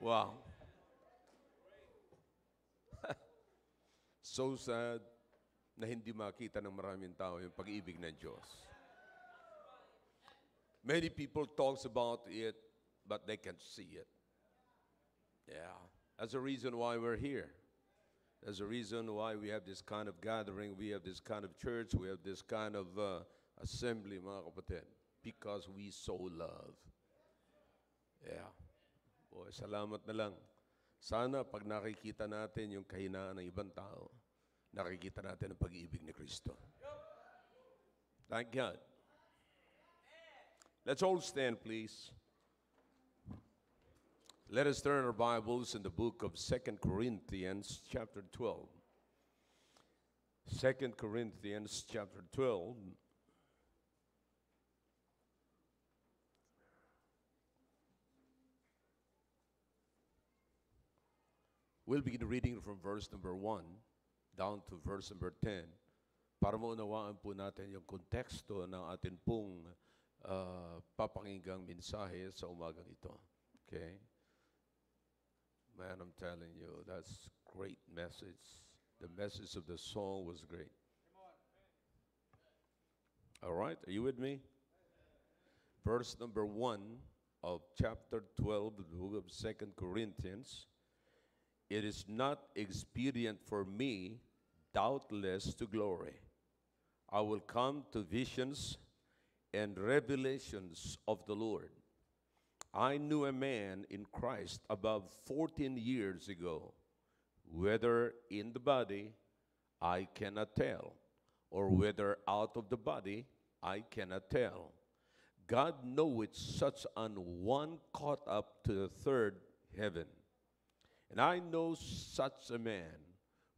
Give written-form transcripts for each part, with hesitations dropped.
Wow. So sad na hindi makita ng maraming tao yung pag-ibig ng Diyos. Many people talks about it, but they can't see it. Yeah. That's the reason why we're here. That's the reason why we have this kind of gathering, we have this kind of church, we have this kind of assembly, mga kapatid, because we so love. Yeah. Boy, salamat na lang. Sana pag nakikita natin yung kahinaan ng ibang tao, nakikita natin ang pag-ibig ni Kristo. Thank God. Let's all stand, please. Let us turn our Bibles in the book of 2 Corinthians chapter 12. 2 Corinthians chapter 12. We'll begin reading from verse number 1 down to verse number 10 para maunawaan po natin yung konteksto ng atin pong papakinggang mensahe sa umagang ito. Okay? Man, I'm telling you, that's great message. The message of the song was great. All right, are you with me? Verse number 1 of chapter 12 of the book of 2 Corinthians. It is not expedient for me, doubtless, to glory. I will come to visions and revelations of the Lord. I knew a man in Christ above 14 years ago, whether in the body, I cannot tell, or whether out of the body, I cannot tell. God knoweth such an one caught up to the third heaven. And I know such a man,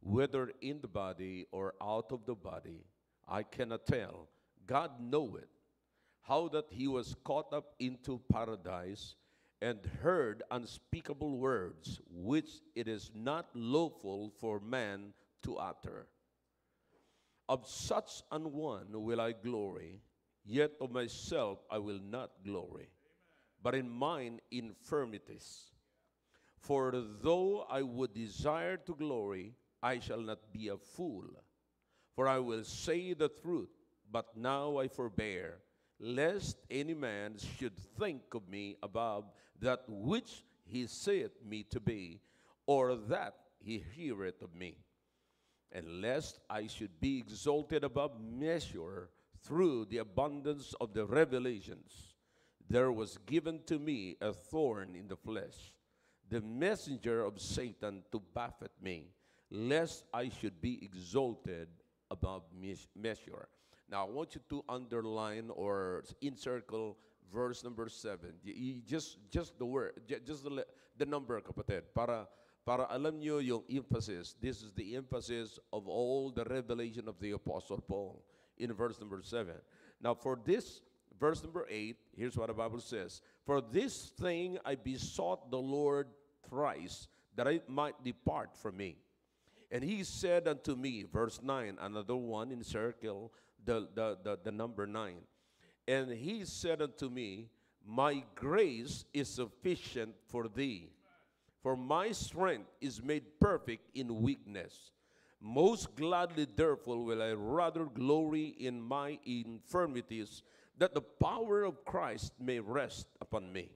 whether in the body or out of the body, I cannot tell. God knoweth how that he was caught up into paradise and heard unspeakable words, which it is not lawful for man to utter. Of such an one will I glory, yet of myself I will not glory, but in mine infirmities. For though I would desire to glory, I shall not be a fool. For I will say the truth, but now I forbear, lest any man should think of me above that which he saith me to be, or that he heareth of me. And lest I should be exalted above measure through the abundance of the revelations, there was given to me a thorn in the flesh, the messenger of Satan to buffet me, lest I should be exalted above measure. Now, I want you to underline or encircle verse number 7. Just the word, just the number, kapatid, para alam nyo yung emphasis. This is the emphasis of all the revelation of the Apostle Paul in verse number 7. Now, for this, verse number 8, here's what the Bible says. For this thing I besought the Lord thrice, that it might depart from me. And he said unto me, verse 9, another one encircle the number 9. And he said unto me, my grace is sufficient for thee, for my strength is made perfect in weakness. Most gladly therefore will I rather glory in my infirmities, that the power of Christ may rest upon me.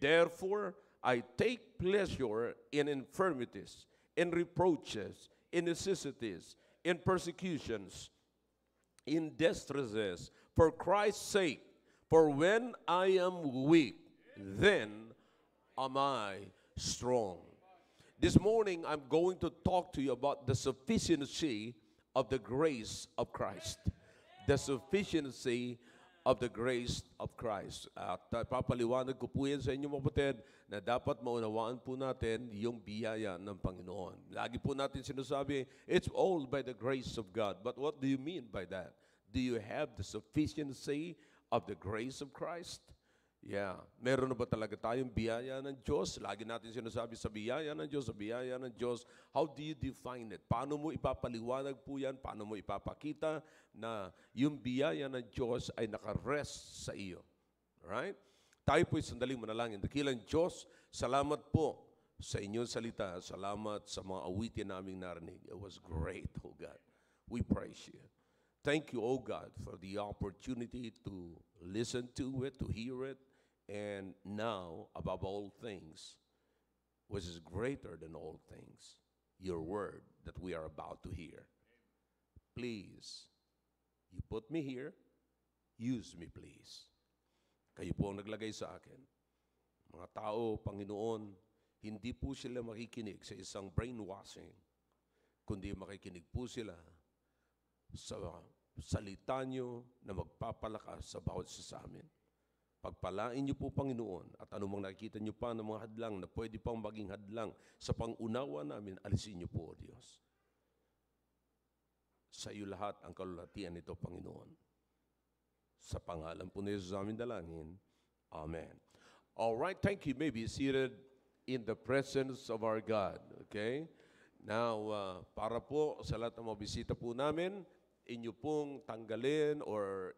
Therefore I take pleasure in infirmities, in reproaches, in necessities, in persecutions, in distresses, for Christ's sake. For when I am weak, then am I strong. This morning, I'm going to talk to you about the sufficiency of the grace of Christ. The sufficiency of the grace of Christ. At papaliwanag ko po yan sa inyo, mga kapatid, na dapat maunawaan po natin yung biyaya ng Panginoon. Lagi po natin sinasabi, it's all by the grace of God. But what do you mean by that? Do you have the sufficiency of the grace of Christ? Yeah. Meron na ba talaga tayong biyaya ng Diyos? Lagi natin sinasabi sa biyaya ng Diyos, sa biyaya ng Diyos. How do you define it? Paano mo ipapaliwanag po yan? Paano mo ipapakita na yung biyaya ng Diyos ay nakarest sa iyo? Right? Tayo po'y sandaling manalangin. Dakilang Diyos, Salamat po sa inyong salita. Salamat sa mga awitin naming narinig. It was great, oh God. We praise you. Thank you, oh God, for the opportunity to listen to it, to hear it, and now, above all things, which is greater than all things, your word that we are about to hear. Please, you put me here, use me please. Kayo po ang naglagay sa akin. Mga tao, Panginoon, hindi po sila makikinig sa isang brainwashing, kundi makikinig po sila sa salita nyo na magpapalakas sa bawat isa sa amin. Pagpalain niyo po, Panginoon, at anumang nakikita niyo pa ng mga hadlang na pwede pang maging hadlang sa pangunawa namin, alisin niyo po, O Diyos. Sa iyo lahat ang kalulatian nito, Panginoon. Sa pangalan po ni Jesus amin dalangin. Amen. All right, thank you. You may be seated in the presence of our God. Okay? Now, para po sa lahat ng mga bisita po namin, inyo pong tanggalin or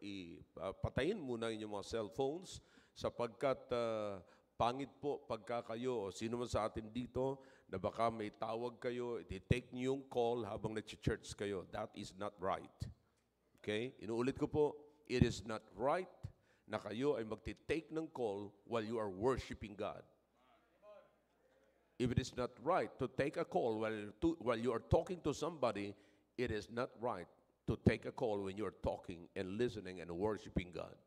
patayin muna inyong mga cellphones sapagkat pangit po pagka kayo o sino man sa atin dito na baka may tawag kayo, i-take niyo yung call habang nag-church kayo. That is not right. Okay? Inuulit ko po, it is not right na kayo ay magti-take ng call while you are worshiping God. If it is not right to take a call while you are talking to somebody, it is not right to take a call when you're talking and listening and worshiping God.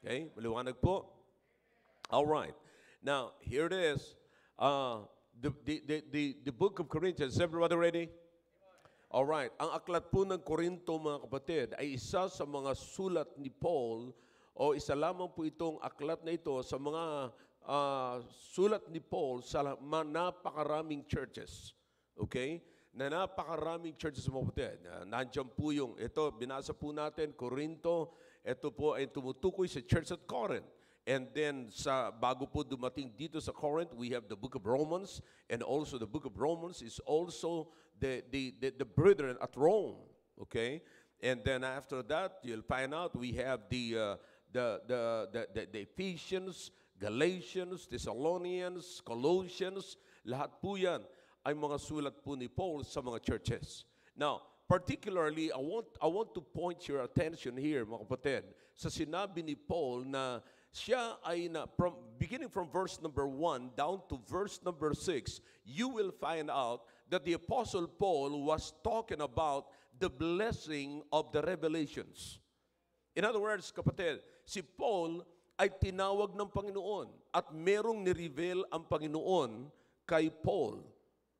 Okay? Maliwanag po? All right. Now, here it is. The book of Corinthians. Is everybody ready? All right. Ang aklat po ng Korinto, mga kapatid, ay isa sa mga sulat ni Paul o isa lamang po itong aklat na ito sa mga sulat ni Paul sa napakaraming churches. Okay? Na napakaraming churches mga kapatid. Nandiyan po yung, ito, binasa po natin, Corinto, ito po ay tumutukoy sa church at Corinth. And then, bago po dumating dito sa Corinth, we have the book of Romans, and also the book of Romans is also the brethren at Rome. Okay? And then after that, you'll find out we have the Ephesians, Galatians, Thessalonians, Colossians, lahat po yan ay mga sulat po ni Paul sa mga churches. Now, particularly, I want to point your attention here, mga kapatid, sa sinabi ni Paul na siya ay beginning from verse number 1 down to verse number 6, you will find out that the Apostle Paul was talking about the blessing of the revelations. In other words, kapatid, si Paul ay tinawag ng Panginoon at merong nireveal ang Panginoon kay Paul.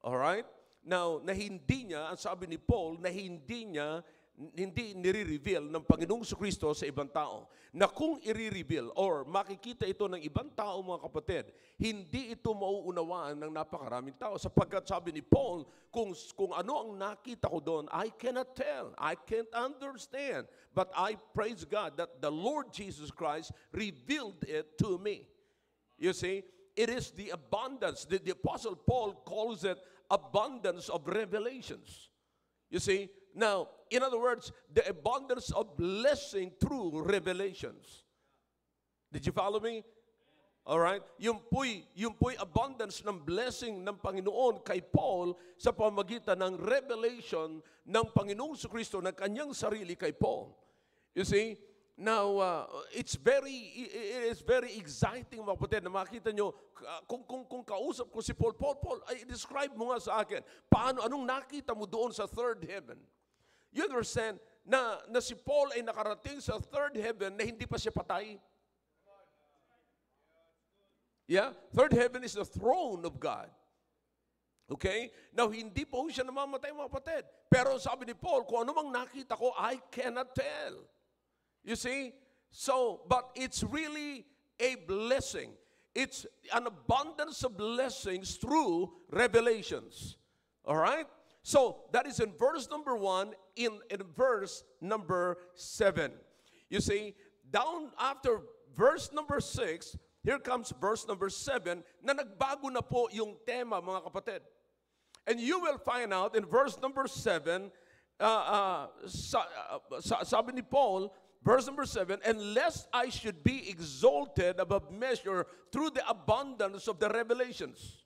Alright? Now, na hindi niya, ang sabi ni Paul, na hindi nire-reveal ng Panginoong Kristo sa ibang tao. Na kung i-reveal or makikita ito ng ibang tao, mga kapatid, hindi ito mauunawaan ng napakaraming tao. Sapagkat sabi ni Paul, kung ano ang nakita ko doon, I cannot tell. I can't understand. But I praise God that the Lord Jesus Christ revealed it to me. You see? It is the abundance. The Apostle Paul calls it abundance of revelations. You see? Now, in other words, the abundance of blessing through revelations. Did you follow me? All right? Yung po'y abundance ng blessing ng Panginoon kay Paul sa pamagitan ng revelation ng Panginoong Kristo ng kanyang sarili kay Paul. You see? Now, it is very exciting, mga kapatid, na makita nyo, kung kausap ko si Paul, describe mo nga sa akin, anong nakita mo doon sa third heaven? You understand, na si Paul ay nakarating sa third heaven na hindi pa siya patay? Yeah? Third heaven is the throne of God. Okay? Now, hindi po siya namamatay, mga kapatid. Pero sabi ni Paul, kung ano mang nakita ko, I cannot tell. You see? So, but it's really a blessing. It's an abundance of blessings through revelations. All right? So, that is in verse number 1, in verse number 7. You see, down after verse number 6, here comes verse number 7, na nagbago na po yung tema, mga kapatid. And you will find out in verse number 7, sabi ni Paul, verse number 7, and lest I should be exalted above measure through the abundance of the revelations.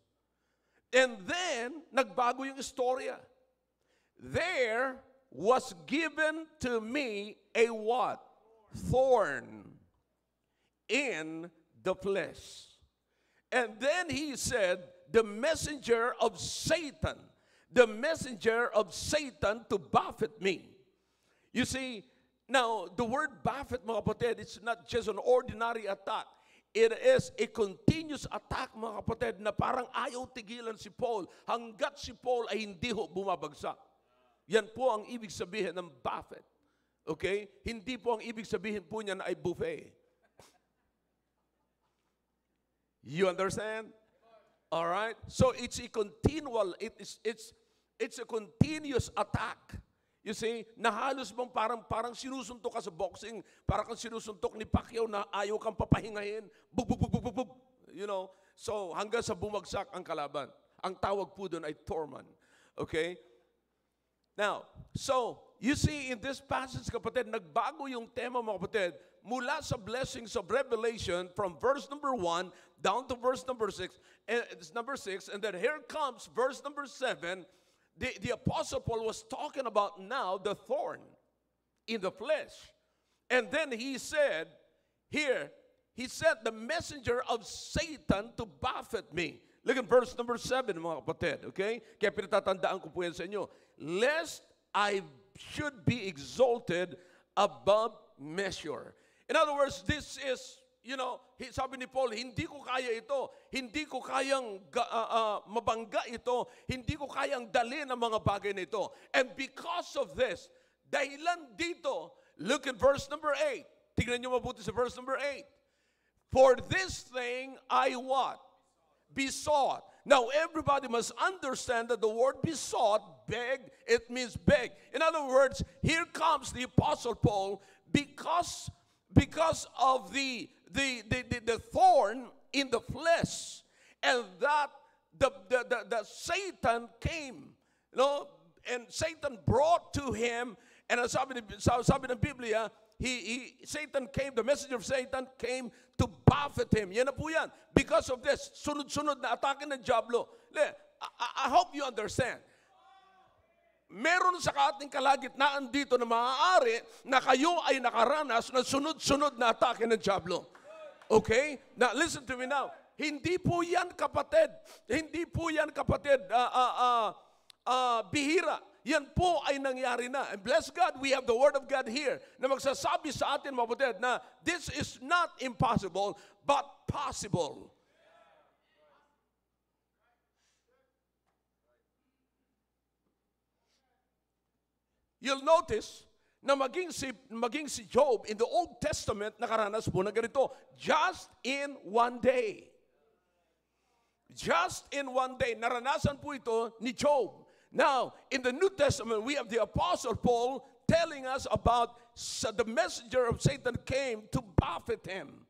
And then, nagbago yung istorya. There was given to me a what? Thorn in the flesh. And then he said, the messenger of Satan to buffet me. You see, now, the word buffet, mga kapatid, it's not just an ordinary attack. It is a continuous attack, mga kapatid, na parang ayaw tigilan si Paul hanggat si Paul ay hindi ho bumabagsak. Yan po ang ibig sabihin ng buffet. Okay? Hindi po ang ibig sabihin po niyan ay buffet. You understand? All right? So it's a continual, it's a continuous attack. You see, na halos mong parang sinusuntok ka sa boxing, parang kang sinusuntok ni Pacquiao na ayaw kang papahingahin. Bug, bug, bug, bug, bug, bug. You know? So hanggang sa bumagsak ang kalaban. Ang tawag po doon ay torment. Okay? Now, so, you see in this passage, kapatid, nagbago yung tema, mga kapatid, mula sa blessings of Revelation from verse number 1 down to verse number 6, and then here comes verse number 7. The Apostle Paul was talking about now the thorn in the flesh. And then he said, here, he said, the messenger of Satan to buffet me. Look at verse number 7, mga kapatid, okay? Kaya pinatatandaan ko po yan sa inyo. Lest I should be exalted above measure. In other words, this is, you know, sabi ni Paul, hindi ko kaya ito. Hindi ko kayang mabangga ito. Hindi ko kayang dalhin ang mga bagay na ito. And because of this, dahilan dito, look at verse number 8. Tignan niyo mabuti sa verse number 8. For this thing I what? Besought. Now, everybody must understand that the word besought, beg, it means beg. In other words, here comes the Apostle Paul because of the thorn in the flesh, and that the Satan came, you know, and Satan brought to him, and sabi ng Biblia, Satan came, the messenger of Satan came to buffet him. Yan na po yan. Because of this, sunod-sunod na atake ng diablo. I hope you understand. Meron sa ating kalagitnaan dito na maaari na kayo ay nakaranas ng sunod-sunod na atake ng diablo. Okay? Now, listen to me now. Hindi po yan, kapatid. Hindi po yan, kapatid, bihira. Yan po ay nangyari na. And bless God, we have the Word of God here na magsasabi sa atin, mga kapatid, na this is not impossible, but possible. You'll notice na maging si Job in the Old Testament nakaranas po na ganito. Just in one day. Just in one day. Naranasan po ito ni Job. Now, in the New Testament, we have the Apostle Paul telling us about the messenger of Satan came to buffet him.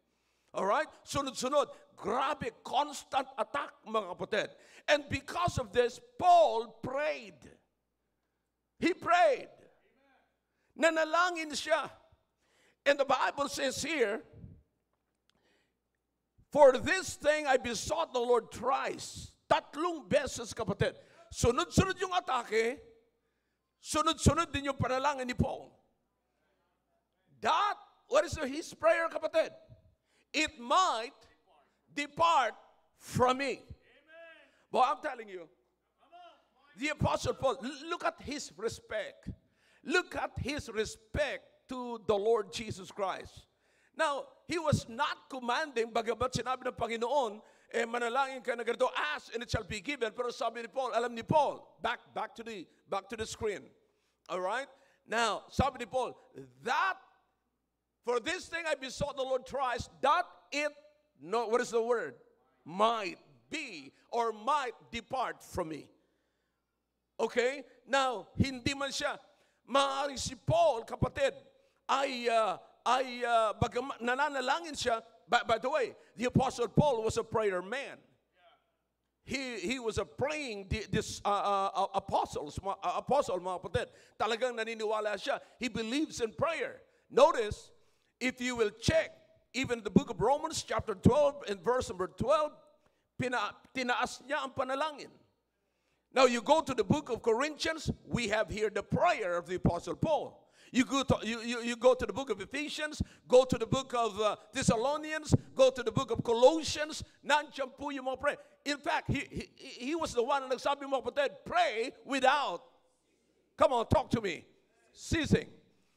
All right? Sunod-sunod. Grabe, constant attack, mga kapatid. And because of this, Paul prayed. He prayed. Nanalangin siya. And the Bible says here, for this thing I besought the Lord thrice. Tatlong beses, kapatid. Sunod-sunod yung atake, sunod-sunod din yung panalangin ni Paul. That, what is his prayer, kapatid? It might depart from me. But I'm telling you, the Apostle Paul, look at his respect. Look at his respect to the Lord Jesus Christ. Now, he was not commanding, bagamat sinabi ng Panginoon, manalangin ka na ganito, ask and it shall be given. Pero sabi ni Paul, alam ni Paul, back to the screen. All right? Now, sabi ni Paul, that for this thing I besought the Lord thrice, that it, no, what is the word? Might be or might depart from me. Okay? Now, hindi man siya. Maaaring si Paul, kapatid, ay nananalangin siya. By the way, the Apostle Paul was a prayer man. He was a praying apostle, mga kapatid. Talagang naniniwala siya. He believes in prayer. Notice, If you will check, even the book of Romans chapter 12 and verse number 12, tinaas niya ang panalangin. Now you go to the book of Corinthians, we have here the prayer of the Apostle Paul. You go to the book of Ephesians, go to the book of Thessalonians, go to the book of Colossians, nandiyan po yung mga prayer. In fact, he was the one na nagsabi mo, kapatid, pray without, come on, talk to me, ceasing.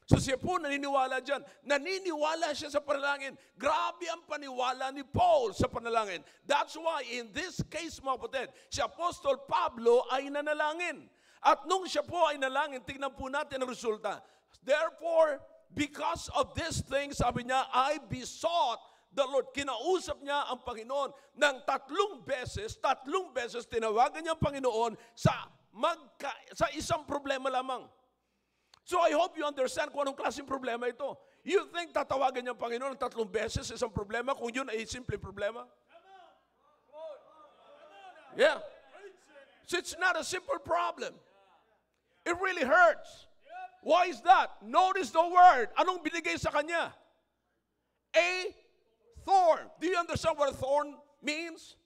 So siya po naniniwala dyan. Naniniwala siya sa panalangin. Grabe ang paniwala ni Paul sa panalangin. That's why in this case, mga kapatid, si Apostol Pablo ay nanalangin. At nung siya po ay nalangin, tingnan po natin ang resulta. Therefore, because of this thing, sabi niya, I besought the Lord. Kinausap niya ang Panginoon ng tatlong beses tinawagan niya ang Panginoon sa isang problema lamang. So I hope you understand kung anong klaseng problema ito. You think tatawagan niya ang Panginoon ng tatlong beses isang problema kung yun ay simple problema? Yeah. So it's not a simple problem. It really hurts. Why is that? Notice the word. Anong binigay sa kanya? A thorn. Do you understand what a thorn means?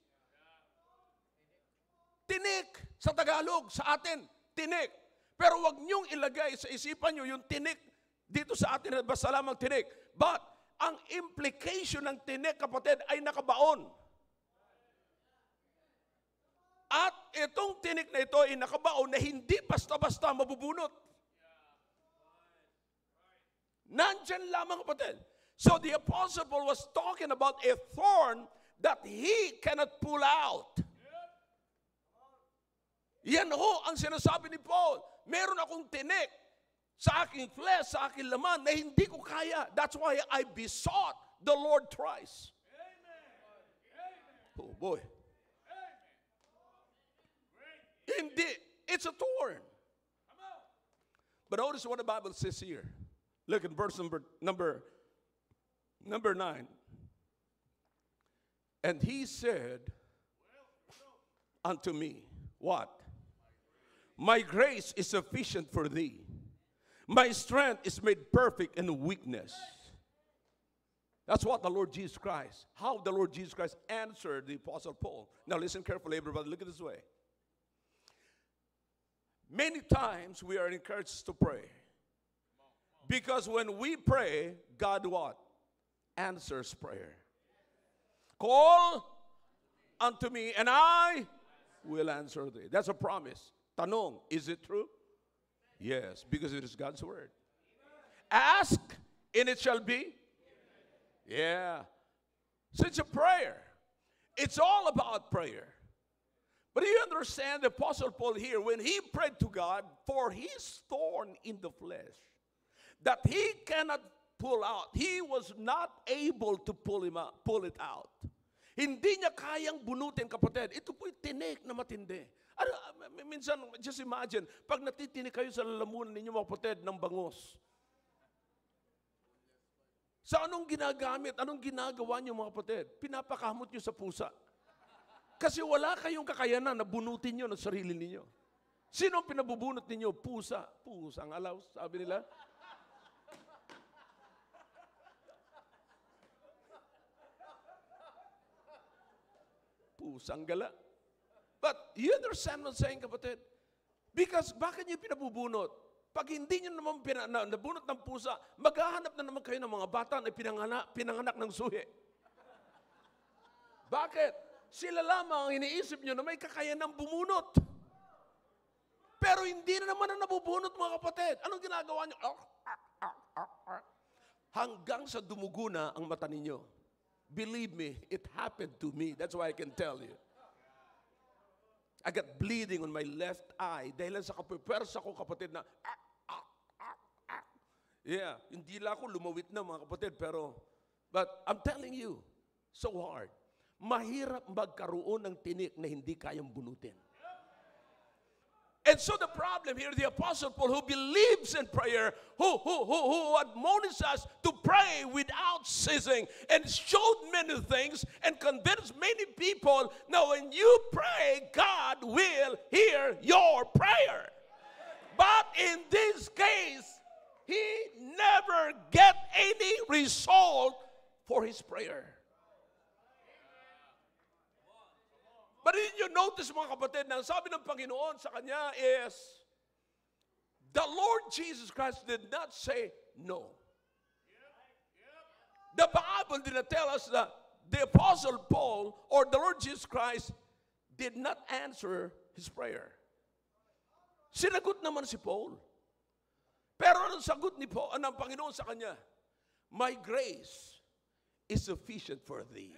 Tinik. Sa Tagalog, sa atin, tinik. Pero wag niyong ilagay sa isipan niyo yung tinik dito sa atin, basta lamang tinik. But, ang implication ng tinik, kapatid, ay nakabaon. At itong tinik na ito ay nakabaon na hindi basta-basta mabubunot. Nandyan lamang, kapatid. So the Apostle Paul was talking about a thorn that he cannot pull out. Yan ho ang sinasabi ni Paul. Meron akong tinik sa aking flesh, sa aking laman na hindi ko kaya. That's why I besought the Lord thrice. Oh boy. Indeed, it's a thorn. But notice what the Bible says here. Look at verse number 9. And he said unto me, what? My grace is sufficient for thee. My strength is made perfect in weakness. That's what the Lord Jesus Christ, how the Lord Jesus Christ answered the Apostle Paul. Now listen carefully, everybody. Look at this way. Many times we are encouraged to pray. Because when we pray, God what? Answers prayer. Call unto me and I will answer thee. That's a promise. Tanong, is it true? Yes, because it is God's word. Ask, and it shall be. Yeah. So it's a prayer. It's all about prayer. But you understand the Apostle Paul here, when he prayed to God for his thorn in the flesh, that he cannot pull out. He was not able to pull it out. Hindi niya kayang bunutin, kapatid. Ito po'y tinik na matindi. Minsan, just imagine, pag natitinik kayo sa lalamunan ninyo, mga kapatid, ng bangus. Sa anong ginagamit, anong ginagawa niyo, mga kapatid? Pinapakamot niyo sa pusa. Kasi wala kayong kakayanan na bunutin niyo ng sarili ninyo. Sino ang pinabubunot ninyo? Pusa. Pusang alaw, sabi nila. Pusang gala. But you understand what I'm saying, kapatid? Because bakit niyo pinabubunot? Pag hindi niyo naman nabunot ng pusa, maghahanap na naman kayo ng mga bata na pinanganak ng suhi. Bakit? Sila lamang ang iniisip niyo na may kakayanang bumunot. Pero hindi na naman na nabubunot, mga kapatid. Anong ginagawa niyo? Hanggang sa dumugo na ang mata ninyo. Believe me, it happened to me. That's why I can tell you. I got bleeding on my left eye dahil sa kapipersa ko, kapatid, na yeah, hindi lang ako lumawit na, mga kapatid, but I'm telling you, so hard. Mahirap magkaroon ng tinik na hindi kayang bunutin. And so the problem here, the Apostle Paul, who believes in prayer, who admonishes us to pray without ceasing, and showed many things and convinced many people, now when you pray, God will hear your prayer. But in this case, he never get any result for his prayer. But did you notice, mga kapatid, na ang sabi ng Panginoon sa kanya is, the Lord Jesus Christ did not say no. The Bible did not tell us that the Apostle Paul or the Lord Jesus Christ did not answer his prayer. Sinagot naman si Paul. Pero anong sagot ni Paul, ng Panginoon sa kanya? My grace is sufficient for thee.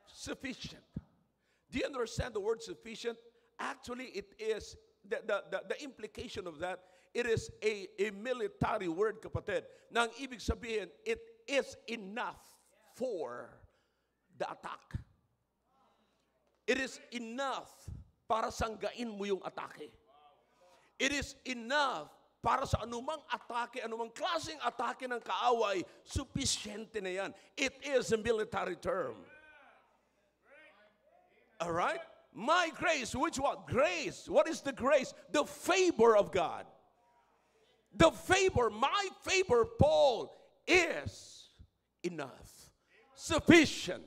Sufficient. Do you understand the word sufficient? Actually, it is, the implication of that, it is a military word, kapatid. Na ang ibig sabihin, it is enough for the attack. It is enough para sanggain mo yung atake. It is enough para sa anumang atake, anumang klaseng atake ng kaaway, sufficiente na yan. It is a military term. All right? My grace, which what? Grace. What is the grace? The favor of God. The favor, my favor, Paul, is enough. Sufficient.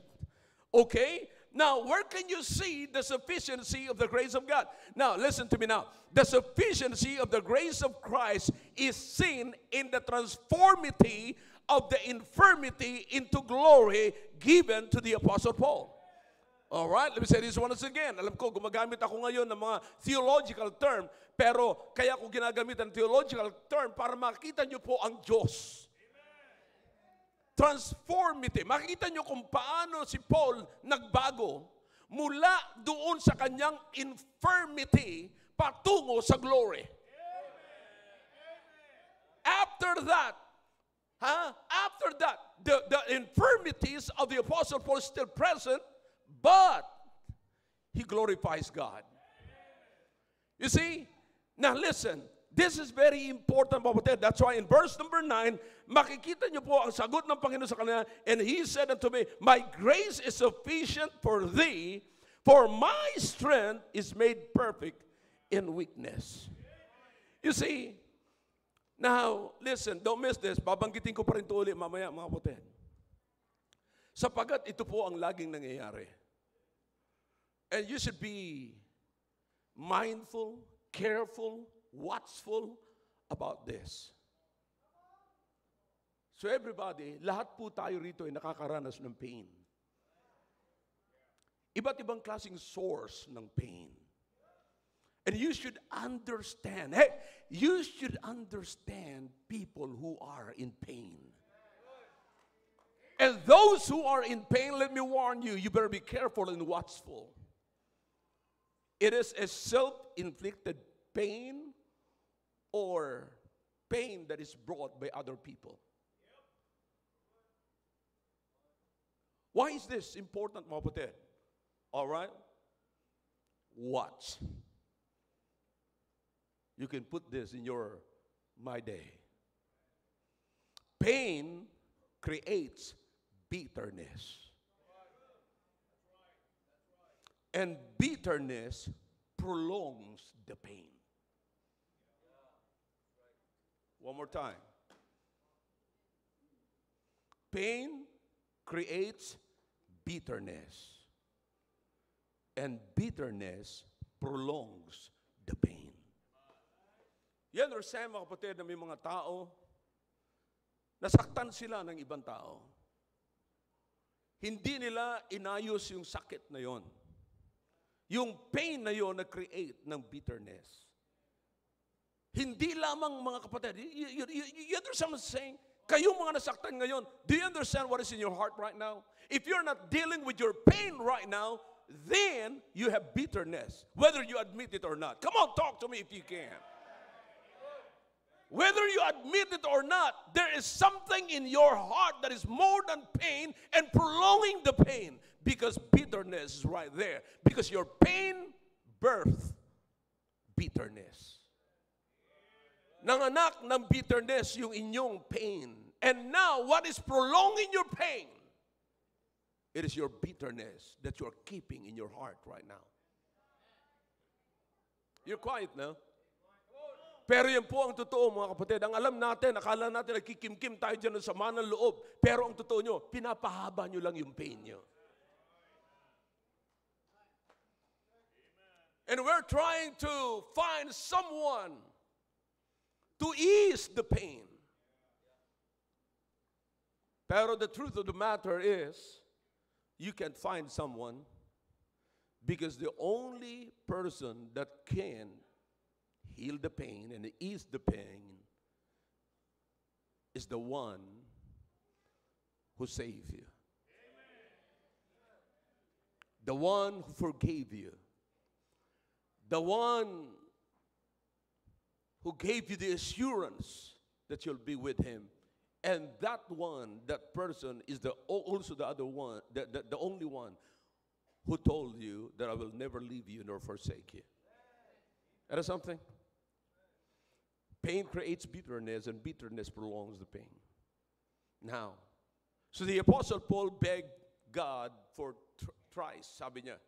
Okay? Now, where can you see the sufficiency of the grace of God? Now, listen to me now. The sufficiency of the grace of Christ is seen in the transformity of the infirmity into glory given to the Apostle Paul. All right, let me say this once again. Alam ko, gumagamit ako ngayon ng mga theological term, pero kaya ko ginagamit ang theological term para makita nyo po ang Diyos. Transformity. Makita nyo kung paano si Paul nagbago mula doon sa kanyang infirmity patungo sa glory. After that, the infirmities of the Apostle Paul is still present, but he glorifies God. You see? Now listen, this is very important, kapatid. That's why in verse number 9, makikita niyo po ang sagot ng Panginoon sa kanila, and he said unto me, my grace is sufficient for thee, for my strength is made perfect in weakness. You see? Now, listen, don't miss this. Babanggitin ko pa rin ito ulit mamaya, mga kapatid. Sapagat ito po ang laging nangyayari. And you should be mindful, careful, watchful about this. So everybody, lahat po tayo rito ay nakakaranas ng pain. Iba't ibang klaseng source ng pain. And you should understand, you should understand people who are in pain. And those who are in pain, let me warn you, you better be careful and watchful. It is a self-inflicted pain or pain that is brought by other people. Why is this important, mga kapatid? All right? Watch. You can put this in your My Day. Pain creates bitterness. And bitterness prolongs the pain. One more time. Pain creates bitterness. And bitterness prolongs the pain. You understand, mga kapatid, na may mga tao, nasaktan sila ng ibang tao. Hindi nila inayos yung sakit na yon. Yung pain na yon na-create ng bitterness. Hindi lamang, mga kapatid, you understand what I'm saying? Kayong mga nasaktan ngayon, do you understand what is in your heart right now? If you're not dealing with your pain right now, then you have bitterness, whether you admit it or not. Come on, talk to me if you can. Whether you admit it or not, there is something in your heart that is more than pain and prolonging the pain, because bitterness is right there. Because your pain birthed bitterness. Nanganak ng bitterness yung inyong pain. And now, what is prolonging your pain? It is your bitterness that you are keeping in your heart right now. You're quiet now. Pero yan po ang totoo, mga kapatid. Ang alam natin, akala natin nagkikimkim tayo dyan ng sama ng loob. Pero ang totoo nyo, pinapahaba nyo lang yung pain nyo. And we're trying to find someone to ease the pain. Pero the truth of the matter is, you can't find someone because the only person that can heal the pain and ease the pain is the one who saved you. The one who forgave you. The one who gave you the assurance that you'll be with him. And that one, that person is also the other one, the only one who told you that I will never leave you nor forsake you. That is something. Pain creates bitterness, and bitterness prolongs the pain. Now, so the Apostle Paul begged God for thrice, sabi niya.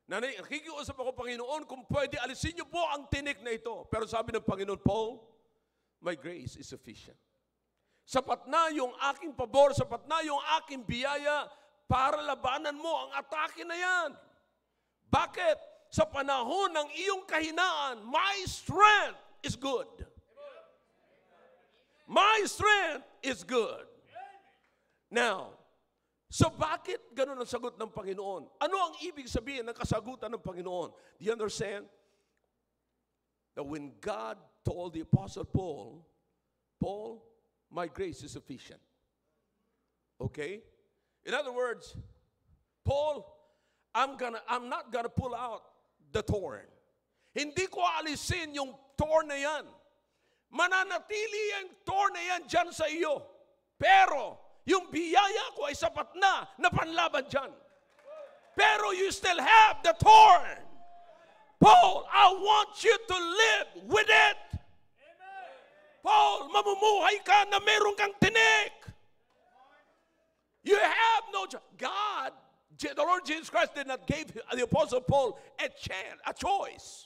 Nanay, nakikiusap ako, Panginoon, kung pwede, alisin niyo po ang tinik na ito. Pero sabi ng Panginoon, Paul, my grace is sufficient. Sapat na yung aking pabor, sapat na yung aking biyaya para labanan mo ang atake na yan. Bakit? Sa panahon ng iyong kahinaan, my strength is good. My strength is good. Now, so bakit ganun ang sagot ng Panginoon? Ano ang ibig sabihin ng kasagutan ng Panginoon? Do you understand? That when God told the Apostle Paul, Paul, my grace is sufficient. Okay? In other words, Paul, I'm not gonna pull out the thorn. Hindi ko alisin yung thorn na yan. Mananatili ang thorn na yan dyan sa iyo. Pero, yung biyaya ko ay sapat na panlaban dyan. Pero you still have the thorn. Paul, I want you to live with it. Paul, mamumuhay ka na meron kang tinik. You have no choice. God, the Lord Jesus Christ did not give the Apostle Paul a choice.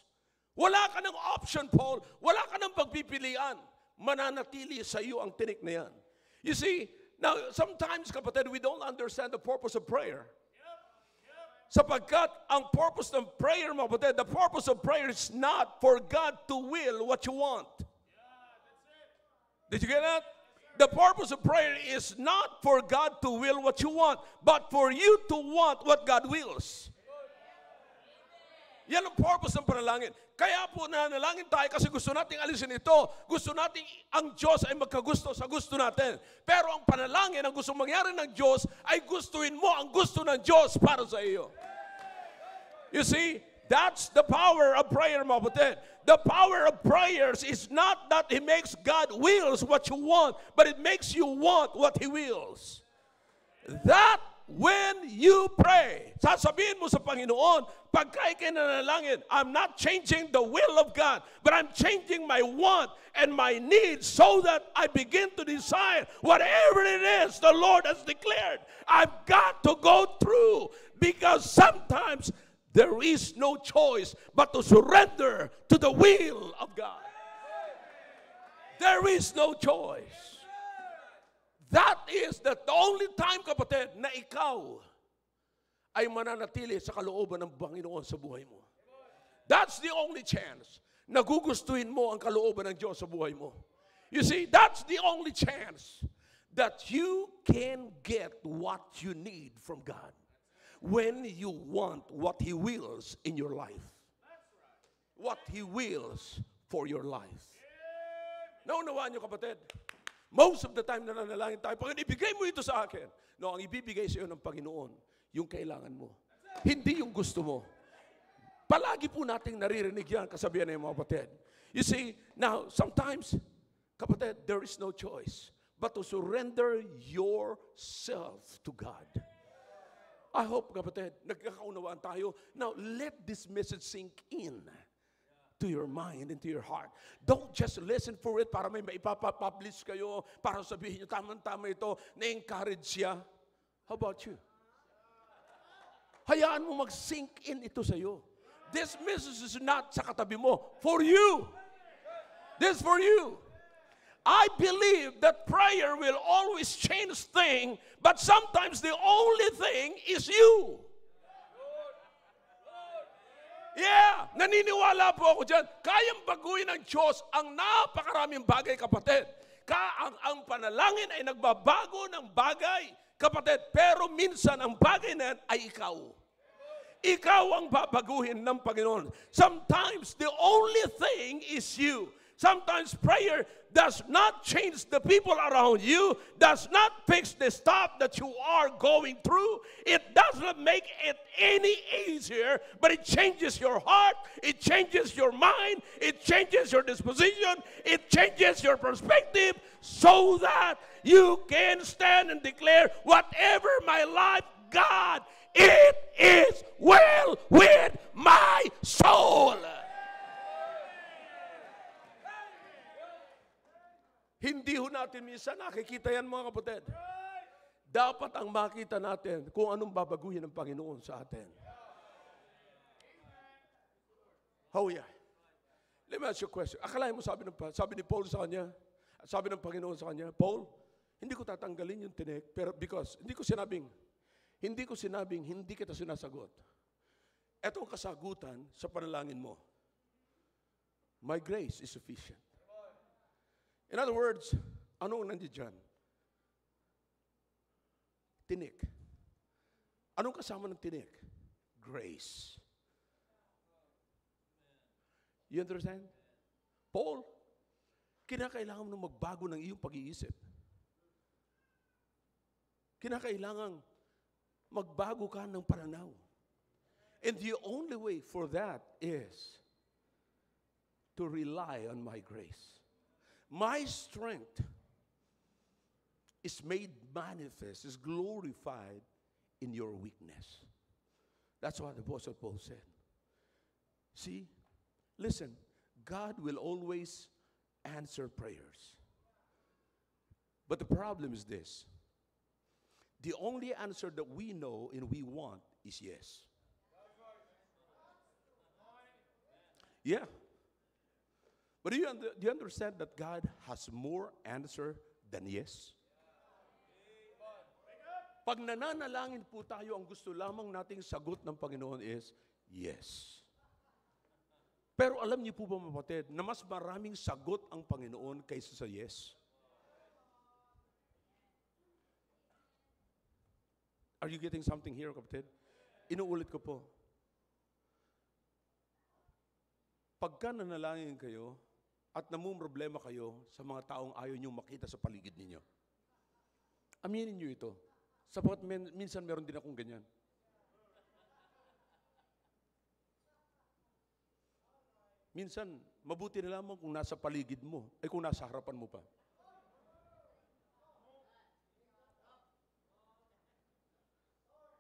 Wala ka ng option, Paul. Wala ka ng pagpipilian. Mananatili sa iyo ang tinik na yan. You see, now, sometimes, kapatid, we don't understand the purpose of prayer. Sapagkat ang purpose of prayer, mga kapatid, the purpose of prayer is not for God to will what you want. Did you get that? The purpose of prayer is not for God to will what you want, but for you to want what God wills. Yan ang purpose ng panalangin. Kaya po nanalangin tayo kasi gusto nating alisin ito. Gusto nating ang Diyos ay magkagusto sa gusto natin. Pero ang panalangin, ang gusto mangyari ng Diyos, ay gustuin mo ang gusto ng Diyos para sa iyo. You see, that's the power of prayer, mga kapatid. The power of prayers is not that He makes God wills what you want, but it makes you want what He wills. That when you pray, sasabihin mo sa Panginoon, pagka ikay nanalangin, I'm not changing the will of God, but I'm changing my want and my needs so that I begin to decide whatever it is the Lord has declared. I've got to go through because sometimes there is no choice but to surrender to the will of God. There is no choice. That is the only time, kapatid, na ikaw ay mananatili sa kalooban ng Panginoon sa buhay mo. That's the only chance na gugustuhin mo ang kalooban ng Diyos sa buhay mo. You see, that's the only chance that you can get what you need from God when you want what He wills in your life. What He wills for your life. Naunawaan niyo, kapatid? Most of the time na nanalangin tayo, Panginoon, ibigay mo ito sa akin. No, ang ibibigay sa iyo ng Panginoon, yung kailangan mo. Hindi yung gusto mo. Palagi po nating naririnig yan, kasabihan ng mga kapatid. You see, now, sometimes, kapatid, there is no choice but to surrender yourself to God. I hope, kapatid, nagkakaunawaan tayo. Now, let this message sink in to your mind and to your heart. Don't just listen for it para may maipapublish kayo, para sabihin nyo, tama-tama ito, na-encourage siya. How about you? Hayaan mo mag-sink in ito sa iyo. This message is not sa katabi mo, for you. This is for you. I believe that prayer will always change things, but sometimes the only thing is you. Yeah, naniniwala po ako dyan. Kayang baguhin ng Diyos ang napakaraming bagay, kapatid. Ang panalangin ay nagbabago ng bagay, kapatid. Pero minsan ang bagay na yan ay ikaw. Ikaw ang babaguhin ng Panginoon. Sometimes the only thing is you. Sometimes prayer does not change the people around you, does not fix the stuff that you are going through. It does not make it any easier, but it changes your heart, it changes your mind, it changes your disposition, it changes your perspective, so that you can stand and declare, whatever my life, God, it is well with my soul. Hindi ho natin minsan nakikita yan, mga kapatid. Dapat ang makita natin kung anong babaguhin ng Panginoon sa atin. Oh yeah. Let me ask you a question. Akalain mo sabi ni Paul sa kanya, sabi ng Panginoon sa kanya, Paul, hindi ko tatanggalin yung tinik, pero because, hindi ko sinabing hindi kita sinasagot. Ito ang kasagutan sa panalangin mo. My grace is sufficient. In other words, anong nandiyan dyan? Tinik. Anong kasama ng tinik? Grace. You understand? Paul, kinakailangan mo magbago ng iyong pag-iisip. Kinakailangan magbago ka ng pananaw. And the only way for that is to rely on my grace. My strength is made manifest, is glorified in your weakness. That's what the Apostle Paul said. See, listen, God will always answer prayers. But the problem is this. The only answer that we know and we want is yes. Yeah. But do you understand that God has more answer than yes? Pag nananalangin po tayo, ang gusto lamang nating sagot ng Panginoon is yes. Pero alam niyo po ba, mga kapatid, na mas maraming sagot ang Panginoon kaysa sa yes? Are you getting something here, kapatid? Inuulit ko po. Pagka nanalangin kayo, at namumroblema kayo sa mga taong ayaw niyong makita sa paligid ninyo. Aminin niyo ito. Sapat minsan meron din akong ganyan. Minsan, mabuti na lamang kung nasa paligid mo, ay kung nasa harapan mo pa.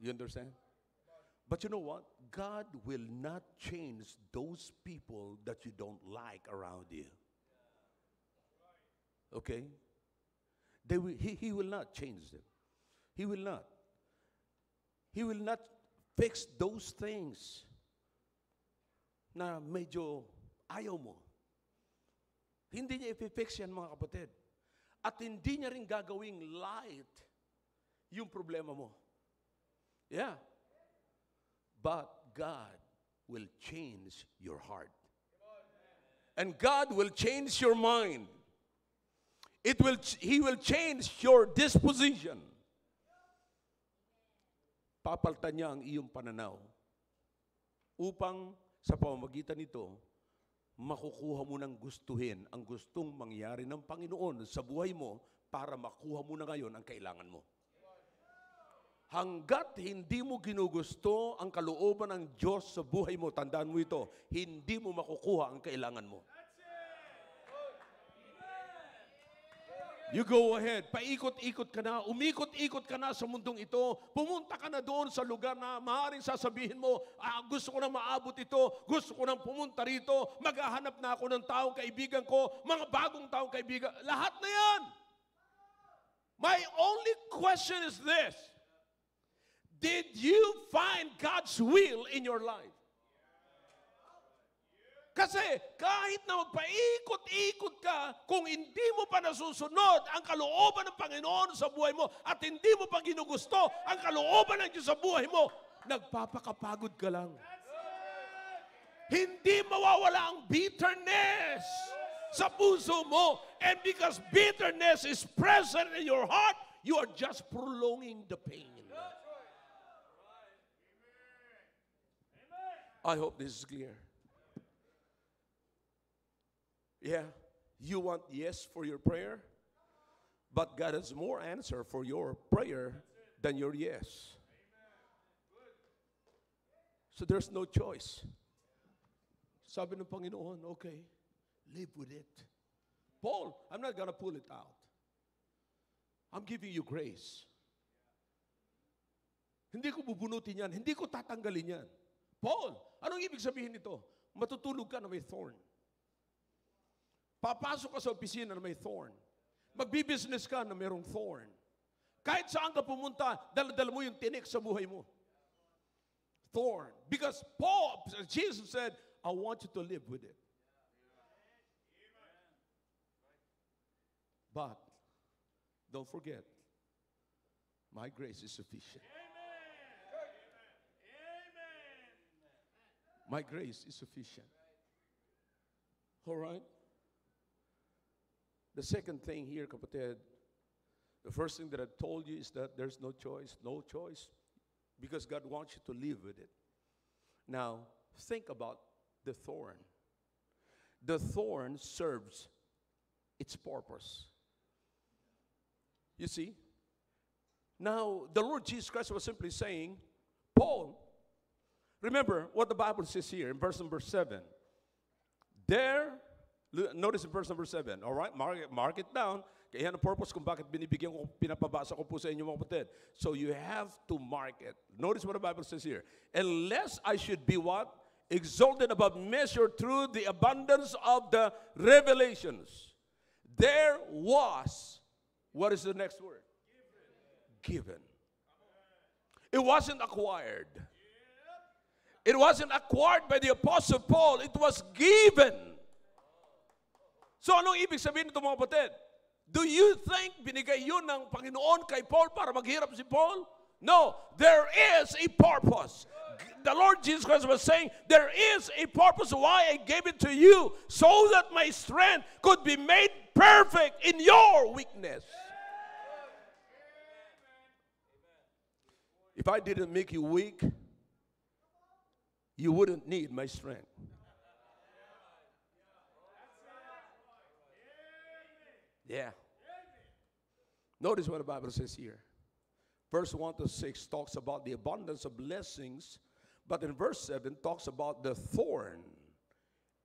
You understand? But you know what? God will not change those people that you don't like around you. Okay? He will not change them. He will not. He will not fix those things na medyo ayaw mo. Hindi niya i-fix yan, mga kapatid. At hindi niya rin gagawing light yung problema mo. Yeah. But God will change your heart. And God will change your mind. He will change your disposition. Papalitan niya ang iyong pananaw upang sa pamamagitan nito, makukuha mo ng gustuhin ang gustong mangyari ng Panginoon sa buhay mo para makuha mo na ngayon ang kailangan mo. Hanggat hindi mo ginugusto ang kalooban ng Diyos sa buhay mo, tandaan mo ito, hindi mo makukuha ang kailangan mo. You go ahead, paikot-ikot ka na, umikot-ikot ka na sa mundong ito, pumunta ka na doon sa lugar na maaaring sasabihin mo, gusto ko na maabot ito, gusto ko na pumunta rito, maghahanap na ako ng taong kaibigan ko, mga bagong taong kaibigan, lahat na yan. My only question is this, did you find God's will in your life? Kasi kahit na magpaikot-ikot ka, kung hindi mo pa nasusunod ang kalooban ng Panginoon sa buhay mo at hindi mo pa ginugusto ang kalooban ng Diyos sa buhay mo, nagpapakapagod ka lang. Hindi mawawala ang bitterness sa puso mo. And because bitterness is present in your heart, you are just prolonging the pain. I hope this is clear. Yeah, you want yes for your prayer, but God has more answer for your prayer than your yes. So there's no choice. Sabi ng Panginoon, okay, live with it. Paul, I'm not gonna pull it out. I'm giving you grace. Hindi ko bubunutin yan. Hindi ko tatanggalin yan. Paul, anong ibig sabihin nito? Matutulog ka na may thorn. Papasok ka sa opisina na may thorn. Magbibusiness ka na mayroong thorn. Kahit saan ka pumunta, dala-dala mo yung tinik sa buhay mo. Thorn. Because Jesus said, I want you to live with it. But, don't forget, my grace is sufficient. My grace is sufficient. All right? The second thing here, kapatid, the first thing that I told you is that there's no choice, because God wants you to live with it. Now, think about the thorn. The thorn serves its purpose. You see? Now, the Lord Jesus Christ was simply saying, Paul, remember what the Bible says here in verse number 7. Notice in verse number 7, all right? Mark it down. Kaya yan ang purpose kung bakit binibigyan ko, pinapabasa ko po sa inyo mga kapatid. So you have to mark it. Notice what the Bible says here. Unless I should be what? Exalted above measure through the abundance of the revelations. There was, what is the next word? Given. It wasn't acquired. It wasn't acquired by the Apostle Paul. It was given. So anong ibig sabihin nito mga kapatid? Do you think binigay yun ng Panginoon kay Paul para maghirap si Paul? No, there is a purpose. The Lord Jesus Christ was saying, there is a purpose why I gave it to you, so that my strength could be made perfect in your weakness. If I didn't make you weak, you wouldn't need my strength. Yeah. Notice what the Bible says here. Verse 1 to 6 talks about the abundance of blessings, but in verse 7 talks about the thorn.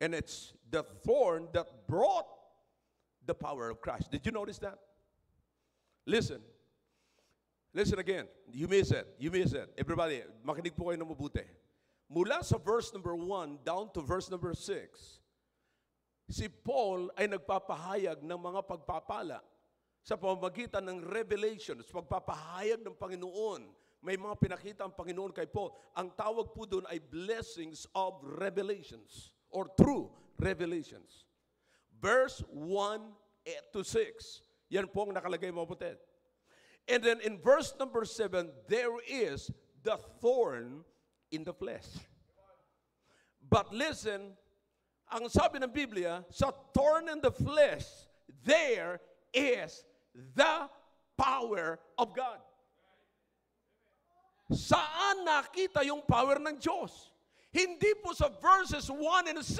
And it's the thorn that brought the power of Christ. Did you notice that? Listen. Listen again. You miss it. You miss it. Everybody, makinig po kayo ng mabuti. Mula sa verse number 1 down to verse number 6, si Paul ay nagpapahayag ng mga pagpapala sa pamamagitan ng revelations, pagpapahayag ng Panginoon. May mga pinakita ang Panginoon kay Paul. Ang tawag po doon ay blessings of revelations or true revelations. Verse 1 to 6. Yan po ang nakalagay mga kapatid. And then in verse number 7, there is the thorn in the flesh. But listen, ang sabi ng Biblia, sa thorn in the flesh, there is the power of God. Saan nakita yung power ng Diyos? Hindi po sa verses 1 and 6.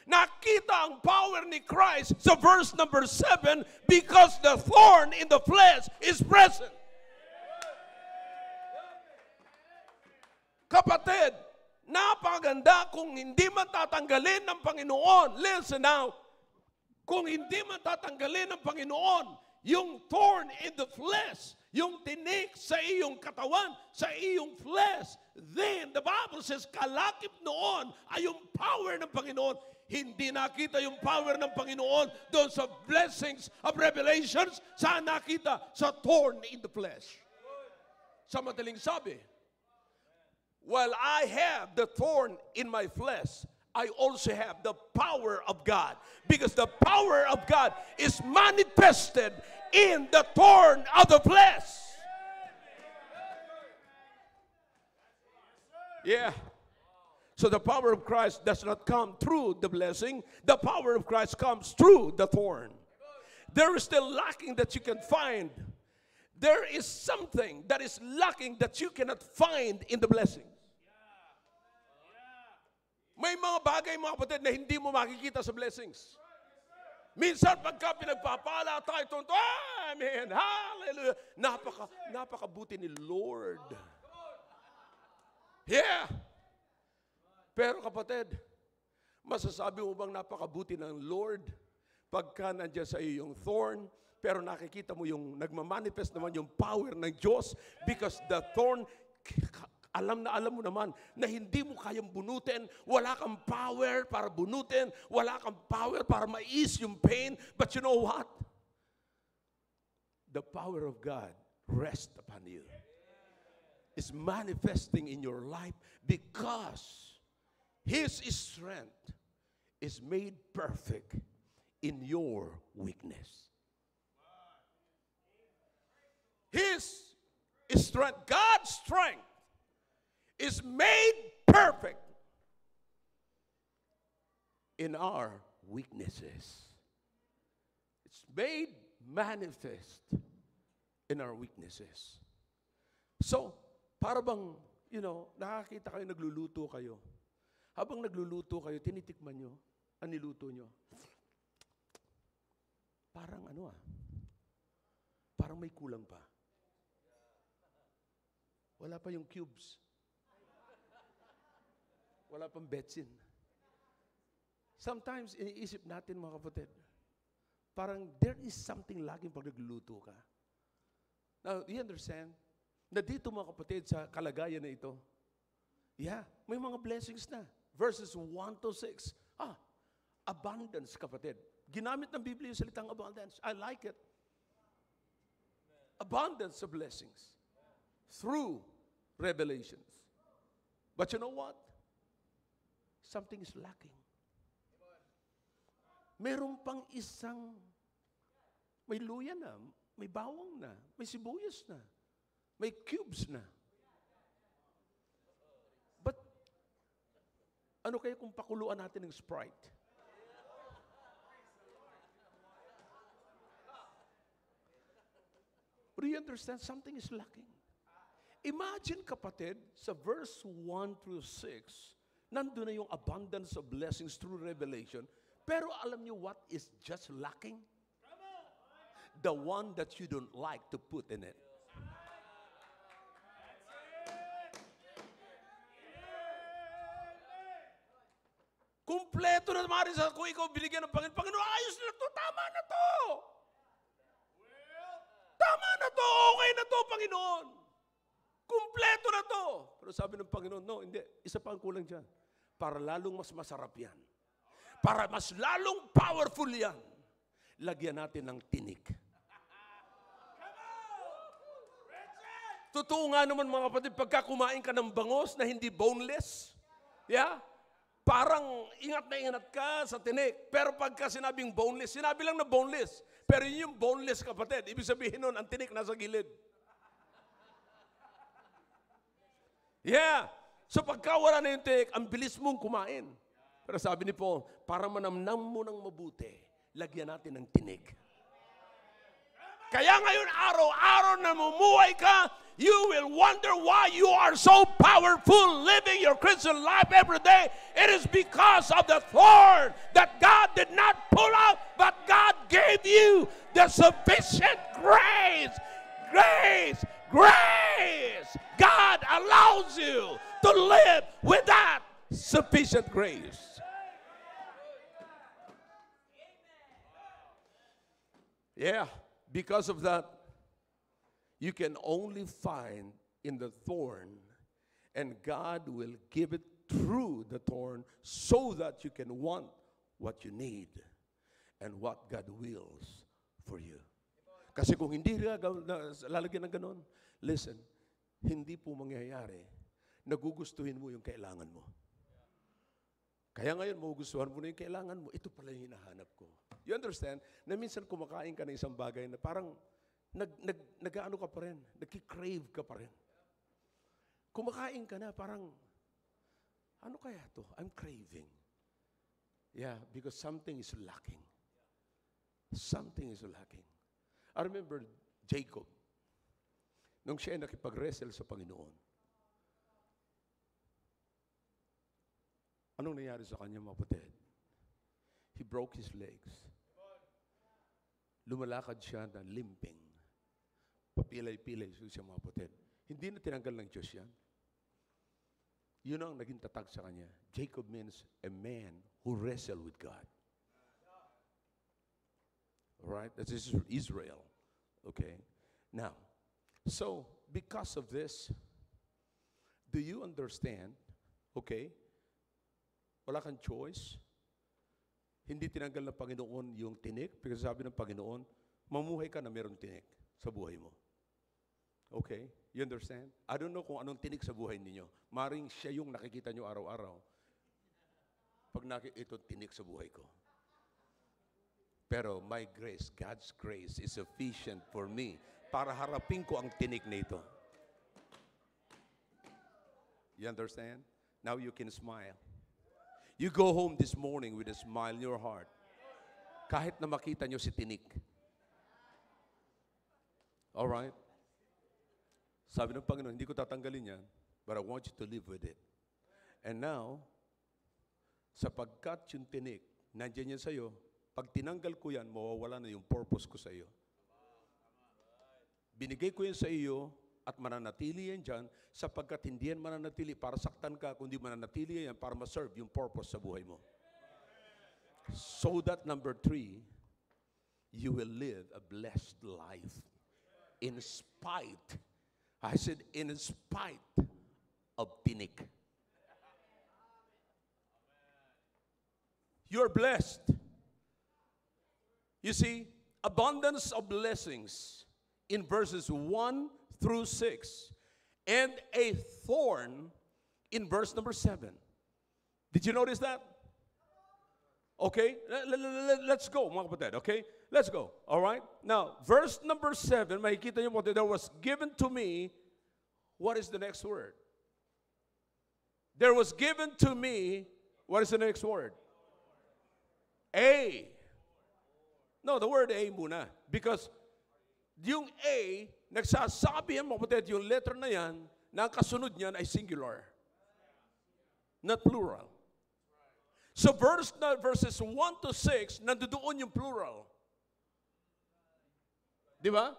Nakita ang power ni Christ sa verse number 7 because the thorn in the flesh is present. Kapatid, napakaganda kung hindi man tatanggalin ng Panginoon. Listen now. Kung hindi man tatanggalin ng Panginoon yung thorn in the flesh, yung tinik sa iyong katawan, sa iyong flesh, then the Bible says, kalakip noon ay yung power ng Panginoon. Hindi nakita yung power ng Panginoon doon sa blessings of revelations. Saan nakita? Sa thorn in the flesh. Sa madaling sabi, while I have the thorn in my flesh, I also have the power of God. Because the power of God is manifested in the thorn of the flesh. Yeah. So the power of Christ does not come through the blessing. The power of Christ comes through the thorn. There is still lacking that you can find. There is something that is lacking that you cannot find in the blessing. May mga bagay, mga kapatid, na hindi mo makikita sa blessings. Minsan, pagka pinagpapala tayo, amen, hallelujah, napakabuti ni Lord. Yeah. Pero kapatid, masasabi mo bang napakabuti ng Lord pagka nandiyan sa iyo yung thorn, pero nakikita mo yung nagmamanifest naman yung power ng Diyos because the thorn, alam mo naman na hindi mo kayang bunutin, wala kang power para bunutin, wala kang power para ma-ease yung pain, but you know what? The power of God rests upon you. It's manifesting in your life because His strength is made perfect in your weakness. His strength, God's strength, is made perfect in our weaknesses. It's made manifest in our weaknesses. So, para bang, nakakita kayo, nagluluto kayo. Habang nagluluto kayo, tinitikman nyo, ang niluto nyo. Parang parang may kulang pa. Wala pa yung cubes. Wala pang betsin. Sometimes, iniisip natin mga kapatid, parang there is something lacking pag nagluluto ka. Now, do you understand? Na dito mga kapatid sa kalagayan na ito, may mga blessings na. Verses 1 to 6. Abundance, kapatid. Ginamit ng Biblia yung salitang abundance. I like it. Abundance of blessings through revelations. But you know what? Something is lacking. Meron pang isang, may luya na, may bawang na, may sibuyas na, may cubes na. But, ano kaya kung pakuluan natin ng Sprite? Do you understand? Something is lacking. Imagine, kapatid, sa verse 1 through 6, nandun na yung abundance of blessings through revelation. Pero alam niyo what is just lacking? The one that you don't like to put in it. Kumpleto na naman sa kung ikaw binigyan ng Panginoon. Panginoon, ayos na to, tama na to. Tama na to, okay na to, Panginoon. Kumpleto na to. Pero sabi ng Panginoon, no, hindi. Isa pa ang kulang dyan. Para lalong mas masarap yan. Para mas lalong powerful yan. Lagyan natin ng tinik. Totoo nga naman mga kapatid, pagka kumain ka ng bangos na hindi boneless, parang ingat na ingat ka sa tinik. Pero pagka sinabing boneless, sinabi lang na boneless. Pero yun yung boneless, kapatid. Ibig sabihin nun, ang tinik nasa gilid. So pagka wala na yung tinik, ang bilis mong kumain. Pero sabi ni Paul, para manamnam mo ng mabuti, lagyan natin ng tinik. Kaya ngayon, araw-araw na mumuhay ka, you will wonder why you are so powerful living your Christian life every day. It is because of the thorn that God did not pull out, but God gave you the sufficient grace. Grace, grace. God allows you to live with that sufficient grace. Because of that, you can only find in the thorn, and God will give it through the thorn so that you can want what you need and what God wills for you. Kasi kung hindi lalagyan ng ganon, listen, hindi po mangyayari, nagugustuhin mo yung kailangan mo. Kaya ngayon, magugustuhan mo na yung kailangan mo. Ito pala yung hinahanap ko. You understand? Na minsan kumakain ka ng isang bagay na parang nag-ano ka pa rin. Nag-crave ka pa rin. Kumakain ka na parang, ano kaya to? I'm craving. Yeah, because something is lacking. Something is lacking. I remember Jacob, nung siya nakipag-wrestle sa Panginoon. Anong nangyari sa kanya, mga kapatid? He broke his legs. Lumalakad siya na limping. Papilay-pilay siya, mga kapatid. Hindi na tinanggal ng Diyos yan. Yun ang naging tatag sa kanya. Jacob means a man who wrestled with God. Alright? That is Israel. Okay? Now, so, because of this, do you understand, okay, wala kang choice, hindi tinanggal ng Panginoon yung tinik, because sabi ng Panginoon, mamuhay ka na mayroong tinik sa buhay mo. Okay? You understand? I don't know kung anong tinik sa buhay ninyo. Maring siya yung nakikita nyo araw-araw. Pag ito tinik sa buhay ko. Pero my grace, God's grace is sufficient for me para harapin ko ang tinik na ito. You understand? Now you can smile. You go home this morning with a smile in your heart. Kahit na makita nyo si tinik. Alright? Sabi ng Panginoon, hindi ko tatanggalin yan, but I want you to live with it. And now, sapagkat yung tinik, nandiyan yan sa'yo, pag tinanggal ko yan, mawawala na yung purpose ko sa iyo. Binigay ko yan sa iyo at mananatili yan dyan sapagkat hindi yan mananatili para saktan ka, kundi mananatili yan para ma-serve yung purpose sa buhay mo. So that number 3, you will live a blessed life in spite, I said in spite of tinik. You're blessed. You see, abundance of blessings in verses 1 through 6, and a thorn in verse number 7. Did you notice that? Okay, let's go, mga kapatid, okay? Let's go, all right? Now, verse number 7, makikita niyo po, there was given to me, what is the next word? There was given to me, what is the next word? A. No, the word A muna. Because yung A, nagsasabi yan, mga kapatid, yung letter na yan, na ang kasunod niyan ay singular. Not plural. So verses 1 to 6, nandoon yung plural. Di ba?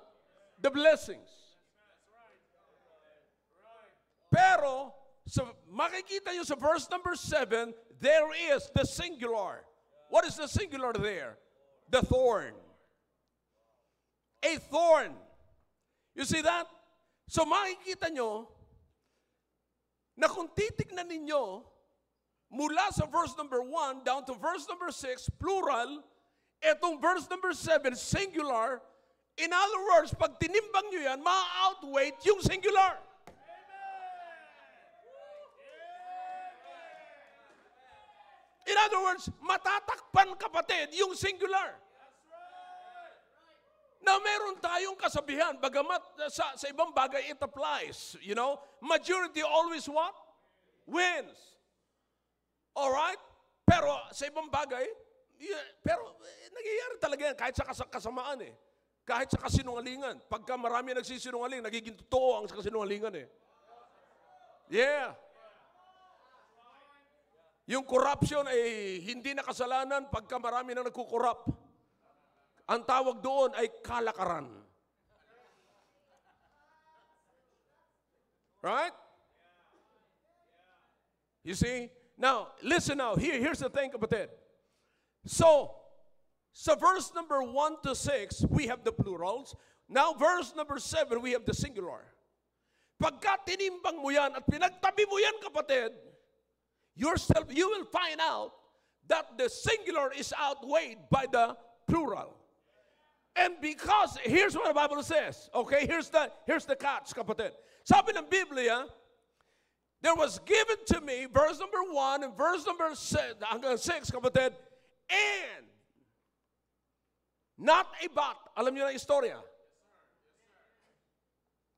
The blessings. Pero, so makikita nyo sa verse number 7, there is the singular. What is the singular there? The thorn. A thorn. You see that? So makikita nyo na kung titignan ninyo mula sa verse number 1 down to verse number 6, plural, etong verse number 7, singular. In other words, pag tinimbang nyo yan, ma-outweigh yung singular. In other words, matatakpan, kapatid, yung singular. Now, meron tayong kasabihan, bagamat sa ibang bagay it applies. You know, majority always what? Wins. Alright? Pero sa ibang bagay, nangyayari talaga yan kahit sa kasamaan eh. Kahit sa kasinungalingan. Pagka marami nagsisinungaling, nagiging totoo ang kasinungalingan eh. Yeah. Yung corruption ay hindi na kasalanan pagka marami na nagkukorrupt. Ang tawag doon ay kalakaran. Right? You see? Now, listen now. Here's the thing, kapatid. So verse number 1 to 6, we have the plurals. Now, verse number 7, we have the singular. Pagka tinimbang mo yan at pinagtabi mo yan, kapatid, yourself, you will find out that the singular is outweighed by the plural. And because, here's what the Bible says. Okay, here's the catch, kapatid. Sabi ng Biblia, there was given to me, verse number 1 and verse number 6, hanggang 6, kapatid, and not a but. Alam niyo na istorya.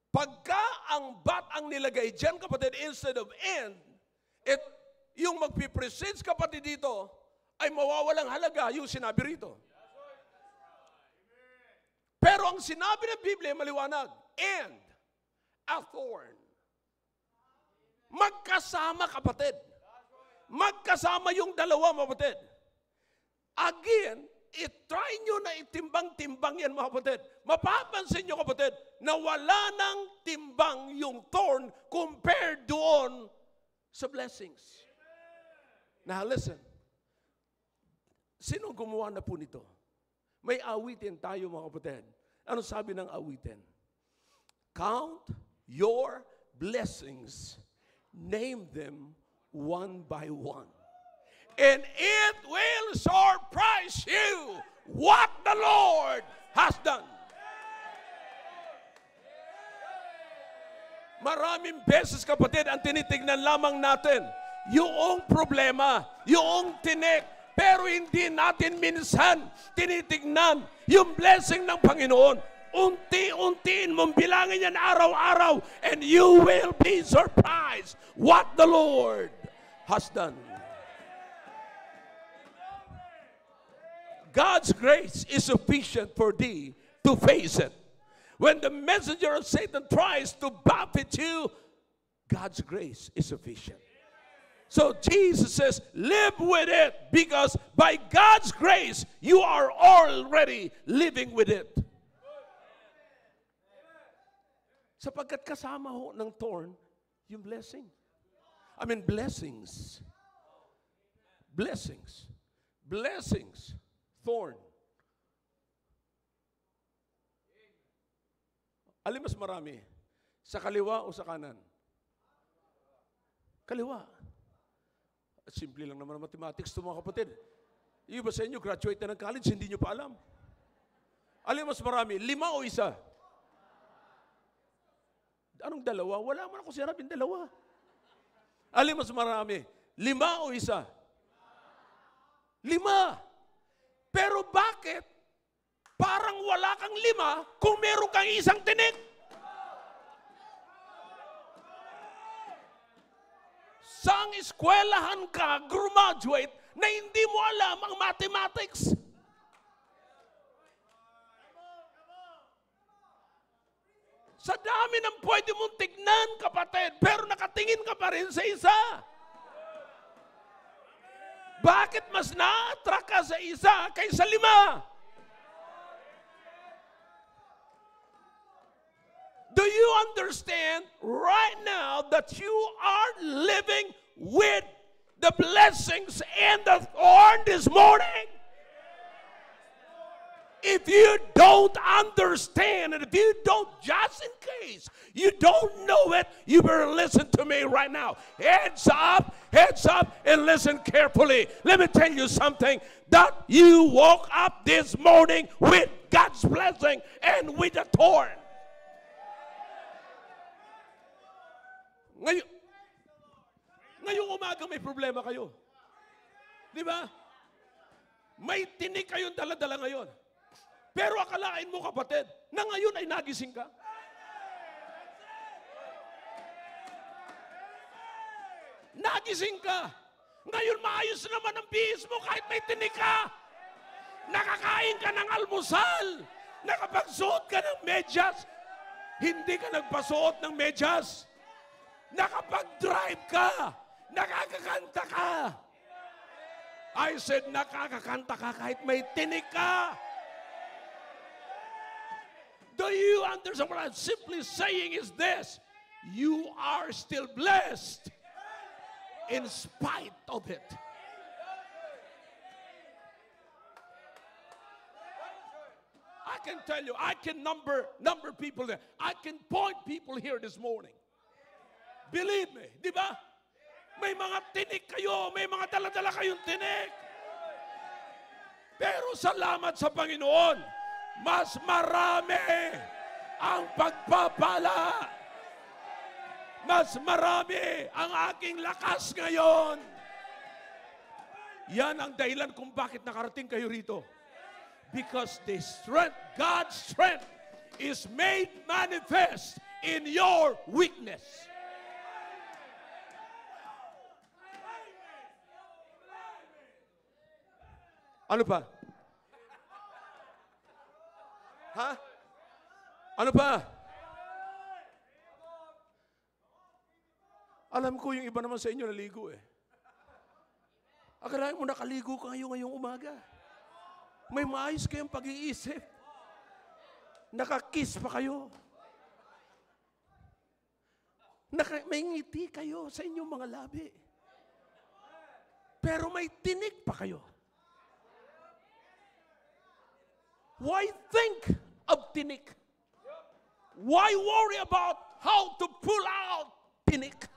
Pagka ang but ang nilagay dyan, kapatid, instead of and, yung magpipresage, kapatid, dito, ay mawawalang halaga yung sinabi rito. Pero ang sinabi ng Biblia, maliwanag, and a thorn. Magkasama, kapatid. Magkasama yung dalawa, kapatid. Again, try nyo na itimbang-timbang yan, mga kapatid. Mapapansin nyo, kapatid, na wala nang timbang yung thorn compared doon sa blessings. Now, listen. Sino gumawa na po nito? May awitin tayo, mga kapatid. Ano sabi ng awitin? Count your blessings. Name them one by one. And it will surprise you what the Lord has done. Maraming beses, kapatid, ang tinitignan lamang natin yung problema, yung tinik, pero hindi natin minsan tinitignan yung blessing ng Panginoon. Unti-untiin mong bilangin yan araw-araw, and you will be surprised what the Lord has done. God's grace is sufficient for thee to face it. When the messenger of Satan tries to buffet you, God's grace is sufficient. So Jesus says, live with it, because by God's grace, you are already living with it. Sapagkat kasama ho ng thorn, yung blessing. I mean, blessings. Blessings. Blessings. Thorn. Alin mas marami? Sa kaliwa o sa kanan? Kaliwa. Simple lang naman ang mathematics ito, mga kapatid. Yung iba sa inyo, graduate na ng college, hindi nyo pa alam. Alin mas marami? 5 o 1? Anong dalawa? Wala man ako sinabing dalawa. Alin mas marami? 5 o 1? 5. Pero bakit parang wala kang 5 kung meron kang isang tinik? Sang eskwelahan ka, graduate, na hindi mo alam ang mathematics. Sa dami ng pwede mong tignan, kapatid, pero nakatingin ka pa rin sa isa. Bakit mas na-attract ka sa isa kaysa 5? Do you understand right now that you are living with the blessings and the thorn this morning? If you don't understand, and if you don't, just in case you don't know it, you better listen to me right now. Heads up, and listen carefully. Let me tell you something, that you woke up this morning with God's blessing and with a thorn. Ngayong umaga may problema kayo. Di ba? May tinik kayong dala-dala ngayon. Pero akalain mo, kapatid, na ngayon ay nagising ka. Nagising ka. Ngayon maayos naman ang bihis mo kahit may tinik ka. Nakakain ka ng almusal. Nakapagsuot ka ng medyas. Hindi ka nagpasuot ng medyas. Nakapag-drive ka. Nakakakanta ka. I said, nakakakanta ka kahit may tinik ka. Do you understand what I'm simply saying is this? You are still blessed in spite of it. I can tell you, I can number people there. I can point people here this morning. Believe me, di ba? May mga tinik kayo, may mga dala-dala kayong tinik. Pero salamat sa Panginoon, mas marami ang pagpapala. Mas marami ang aking lakas ngayon. Yan ang dahilan kung bakit nakarating kayo rito. Because the strength, God's strength, is made manifest in your weakness. Ano pa? Ha? Ano pa? Alam ko yung iba naman sa inyo naligo eh. Akalain mo nakaligo kayo ngayong umaga. May maayos kayong pag-iisip. Nakakiss pa kayo. May ngiti kayo sa inyong mga labi. Pero may tinig pa kayo. Why think of tinik? Why worry about how to pull out tinik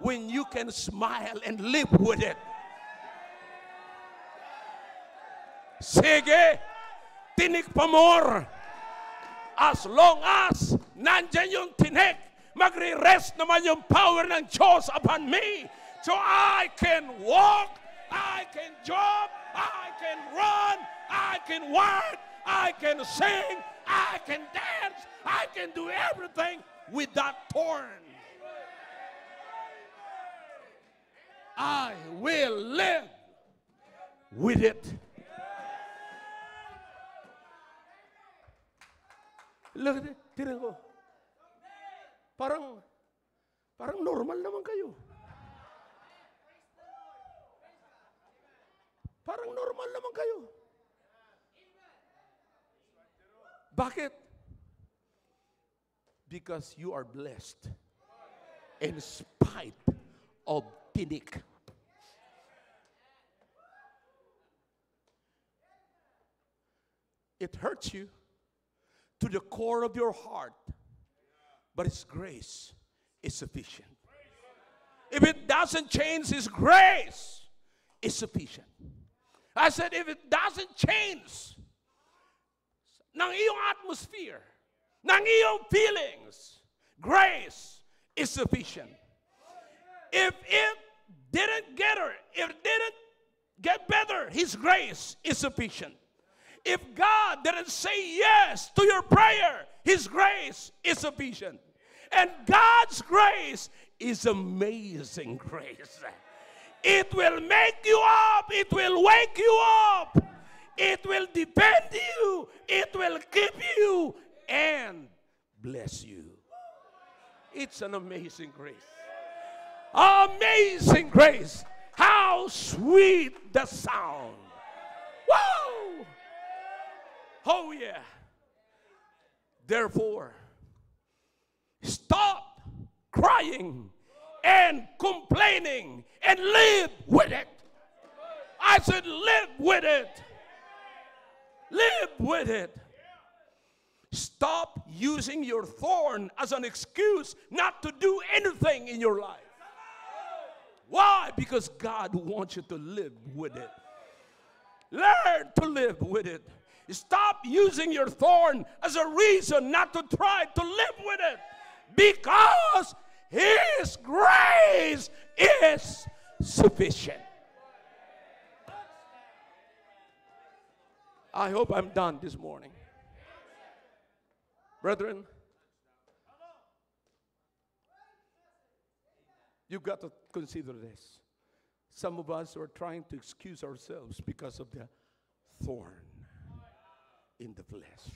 when you can smile and live with it? Sige, tinik pa more. As long as nandyan yung tinik, magre-rest naman yung power ng Diyos upon me. So I can walk, I can jump, I can run, I can work, I can sing, I can dance, I can do everything with that thorn. I will live with it. Look at it, tingnan ko. Parang normal naman kayo. Parang normal naman kayo. Bakit? Because you are blessed in spite of tinik. It hurts you to the core of your heart, but His grace is sufficient. If it doesn't change, His grace is sufficient. I said, if it doesn't change ng iyong atmosphere, ng iyong feelings, grace is sufficient. If it didn't get better, His grace is sufficient. If God didn't say yes to your prayer, His grace is sufficient. And God's grace is amazing grace. It will make you up. It will wake you up. It will defend you. It will keep you and bless you. It's an amazing grace. Amazing grace. How sweet the sound. Woo! Oh yeah. Therefore, stop crying and complaining and live with it. I said live with it. Live with it. Stop using your thorn as an excuse not to do anything in your life. Why? Because God wants you to live with it. Learn to live with it. Stop using your thorn as a reason not to try to live with it. Because His grace is sufficient. I hope I'm done this morning. Brethren, you've got to consider this. Some of us are trying to excuse ourselves because of the thorn in the flesh.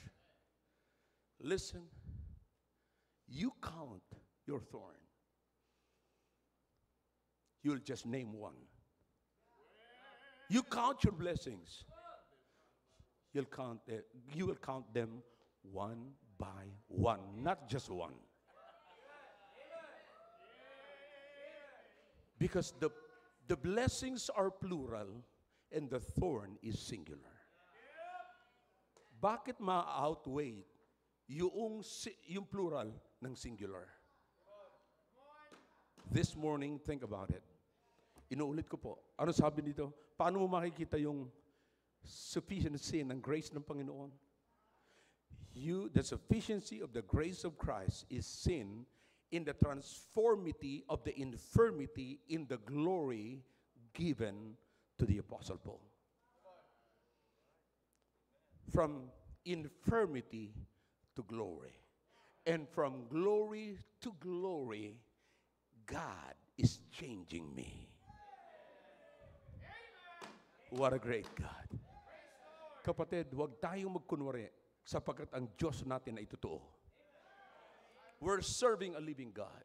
Listen, you count your thorn. You'll just name one. You count your blessings. You will count them one by one, not just one. Because the blessings are plural and the thorn is singular. Bakit ma-outweigh yung plural ng singular? This morning, think about it. Inuulit ko po. Ano sabi dito? Paano mo makikita yung sufficiency ng grace ng Panginoon? The sufficiency of the grace of Christ is seen in the transformity of the infirmity in the glory given to the Apostle Paul. From infirmity to glory. And from glory to glory, God is changing me. What a great God. Kapatid, huwag tayong magkunwari sapagkat ang Diyos natin ay totoo. We're serving a living God.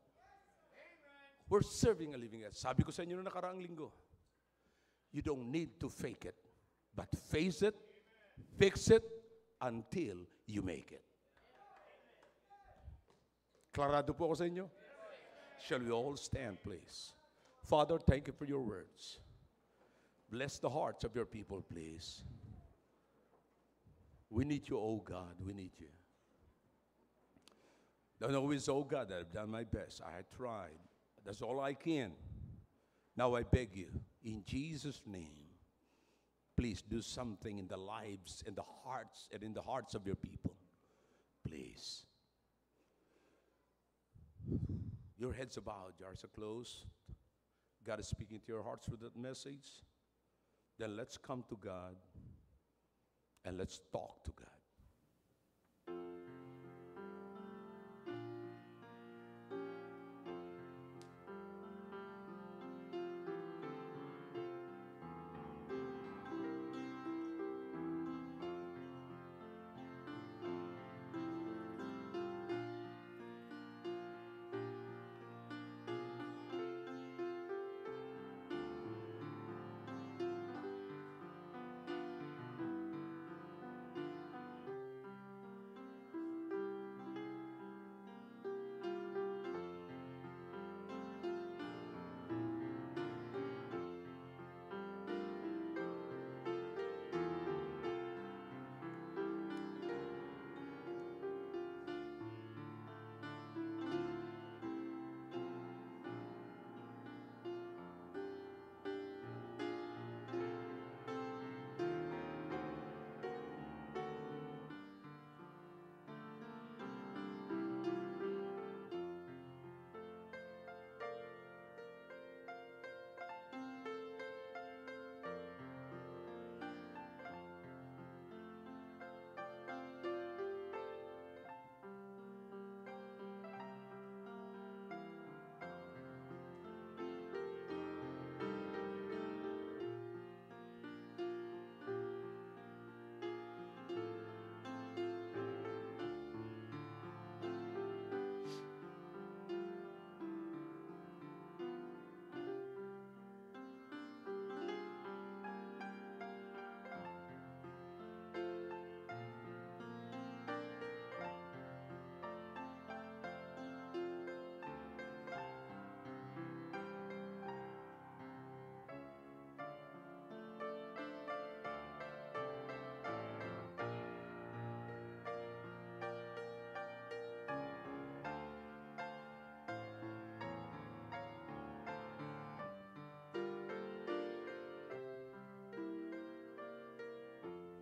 We're serving a living God. Sabi ko sa inyo na nakaraang linggo, you don't need to fake it, but face it, fix it, until you make it. Klarado po ako sa inyo? Shall we all stand, please? Father, thank you for your words. Bless the hearts of your people, please. We need you, oh God. We need you. Don't always, oh God, I've done my best. I tried. That's all I can. Now I beg you, in Jesus' name, please do something in the lives and the hearts and in the hearts of your people. Please. Your heads are bowed, your eyes are closed. God is speaking to your hearts through that message. Then let's come to God and let's talk to God.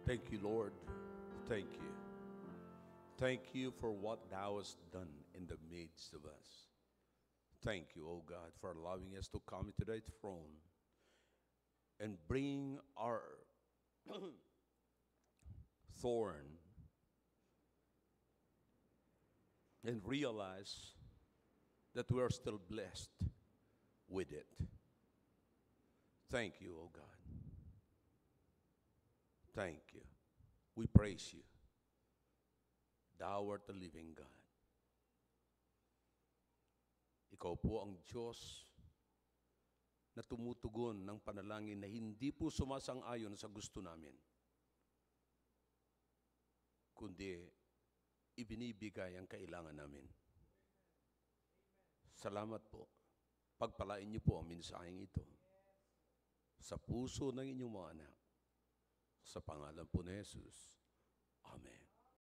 Thank you, Lord. Thank you. Thank you for what thou hast done in the midst of us. Thank you, O God, for allowing us to come to thy throne and bring our thorn and realize that we are still blessed with it. Thank you, O God. Thank you. We praise you. Thou art the living God. Ikaw po ang Diyos na tumutugon ng panalangin na hindi po sumasang-ayon sa gusto namin, kundi ibinibigay ang kailangan namin. Salamat po. Pagpalain niyo po ang mensaheng ito sa puso ng inyong mga anak. Sa pangalan po ni Jesus. Amen.